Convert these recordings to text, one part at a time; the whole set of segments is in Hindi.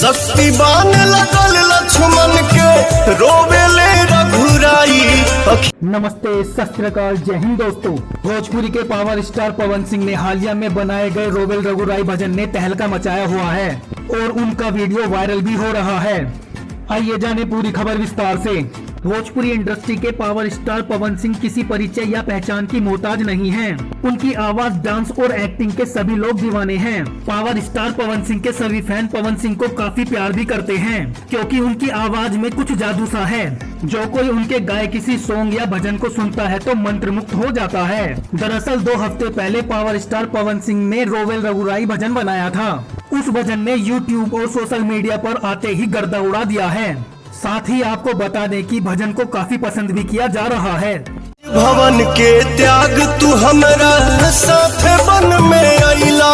शक्तिवान लगल लक्ष्मण के रोवेले रघुराई। नमस्ते, सत श्री अकाल, जय हिंद दोस्तों। भोजपुरी के पावर स्टार पवन सिंह ने हालिया में बनाए गए रोवेल रघुराई भजन ने तहलका मचाया हुआ है और उनका वीडियो वायरल भी हो रहा है। आइए जाने पूरी खबर विस्तार से। भोजपुरी इंडस्ट्री के पावर स्टार पवन सिंह किसी परिचय या पहचान की मोहताज नहीं हैं। उनकी आवाज, डांस और एक्टिंग के सभी लोग दीवाने हैं। पावर स्टार पवन सिंह के सभी फैन पवन सिंह को काफी प्यार भी करते हैं क्योंकि उनकी आवाज में कुछ जादू सा है। जो कोई उनके गाए किसी सॉन्ग या भजन को सुनता है तो मंत्रमुग्ध हो जाता है। दरअसल 2 हफ्ते पहले पावर स्टार पवन सिंह ने रोवेल रघुराई भजन बनाया था। उस भजन ने यूट्यूब और सोशल मीडिया पर आते ही गर्दा उड़ा दिया है। साथ ही आपको बता दें कि भजन को काफी पसंद भी किया जा रहा है। भवन के त्याग तू हमरा साथ बन में आइला।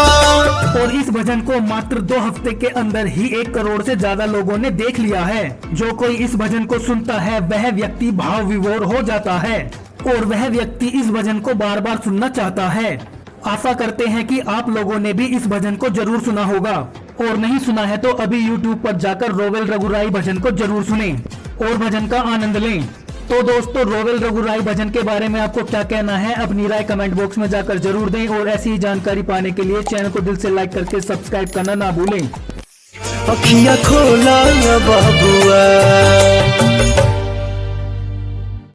और इस भजन को मात्र 2 हफ्ते के अंदर ही 1 करोड़ से ज्यादा लोगों ने देख लिया है। जो कोई इस भजन को सुनता है वह व्यक्ति भाव विभोर हो जाता है और वह व्यक्ति इस भजन को बार बार सुनना चाहता है। आशा करते हैं कि आप लोगों ने भी इस भजन को जरूर सुना होगा और नहीं सुना है तो अभी YouTube पर जाकर रोवेल रघुराई भजन को जरूर सुनें और भजन का आनंद लें। तो दोस्तों, रोवेल रघुराई भजन के बारे में आपको क्या कहना है, अपनी राय कमेंट बॉक्स में जाकर जरूर दें और ऐसी ही जानकारी पाने के लिए चैनल को दिल से लाइक करके सब्सक्राइब करना ना भूलें। अखियां खोला बाबुआ।